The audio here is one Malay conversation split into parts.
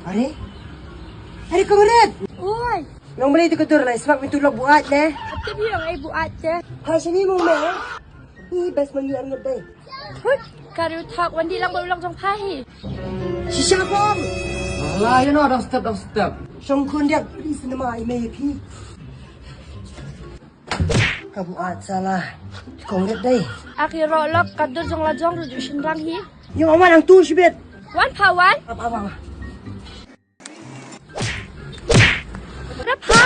Are? Are kamarat? Uy, Nang balik itu ketur lah, sebab itu lo buat deh. ate bilang ay buat je. Hai sini mau meh. Ini best manggil anget deh. Hut, kariu tak wan di lang ulang jong pai. Si siapa? Alah, you know, don't step. Song kun dia please nama ai meh pi. Kamu buat salah. Kau lihat deh. Aki rolok kadur jong lajong rujuk shinrang hi. Yang awan yang tu sibet. Wan pawan, Apa? berapa?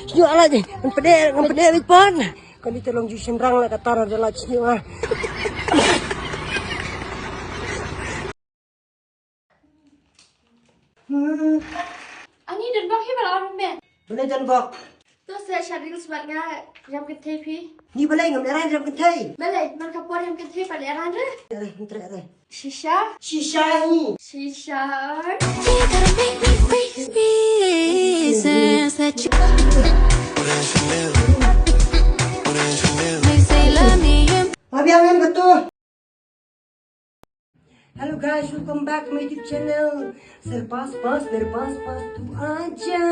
Senyum ala je. Ngan pedek bit pon. Kau ni tolong jusin rang lah kata adalah senyum ah. Ani dan bak hi bala on ben. Boleh dan bok. To se shadil sbat nga jam ke tepi. Ni boleh ngam eran jam kentai. Bale, man ka por jam ke tepi pada eran de. Eran entre eran. Shisha, Shisha ni. shisha. Abi amen betul. Hello guys, welcome back to my YouTube channel. Serpas tu aja.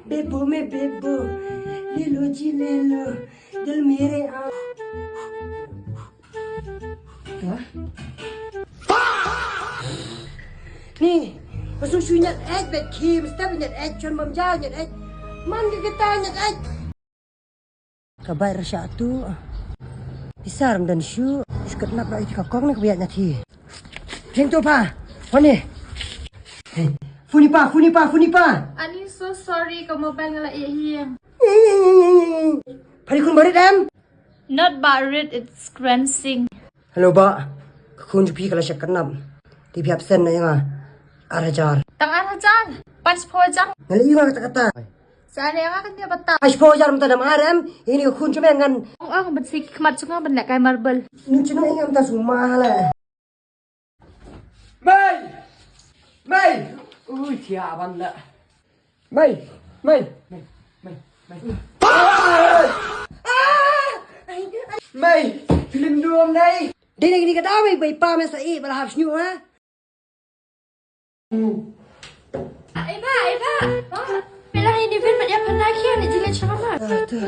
Bebo me bebo, lelo ji lelo, dil mere a. Ni, masuk sunyat ad bet kim, stab nyat ad chon mam jauh nyat ad. Man ke kita nyat ad. Kabar satu. Pisar dan syu, iskat nak rai kakong nak biar nanti. Jeng tu pa, mana? Funi pa. Ani so sorry ka mobile nga iyan. Pari kun barit am? Not barit, it's cleansing. Hello ba, kun jupi kalau syak kenap. Di pihak sen na yang arajar. Tang arajan, punch po jang. Ngali yung kata-kata. Saan yang akan dia bata? Aish po jar mata dam aram, ini kun cuma ngan. Ang bersih kemat sunga benda kay marble. Ini cuma yang mata sumah lah. Mày! Ui, thịa bắn đã. Mày! Mày! Phim đuông đây! Ini kata apa? Bayi pa masa balahap syu ha. Iba. Bilang ini film dia pernah kian ni jelas sangat. Tu.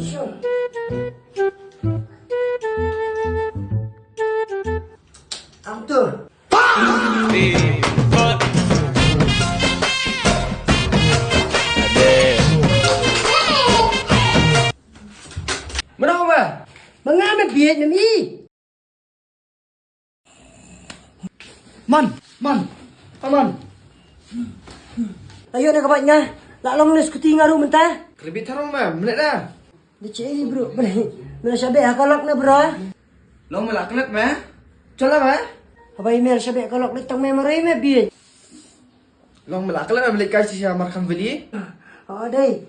Sure. Am tu. Menang ba? Mengambil biar ni. Man! Aman! Ayo nak kabarnya. Lak long les kuti ngaru mentah. Kelebih tarong ba? Melit dah! Di cik bro. Mana syabek akalak na bro. Lo malak kelet ba? Cola ba? Apa email syabek akalak ni tang memory me biar. Lo malak kelet ba balik kasi siya markan beli? Oh dai.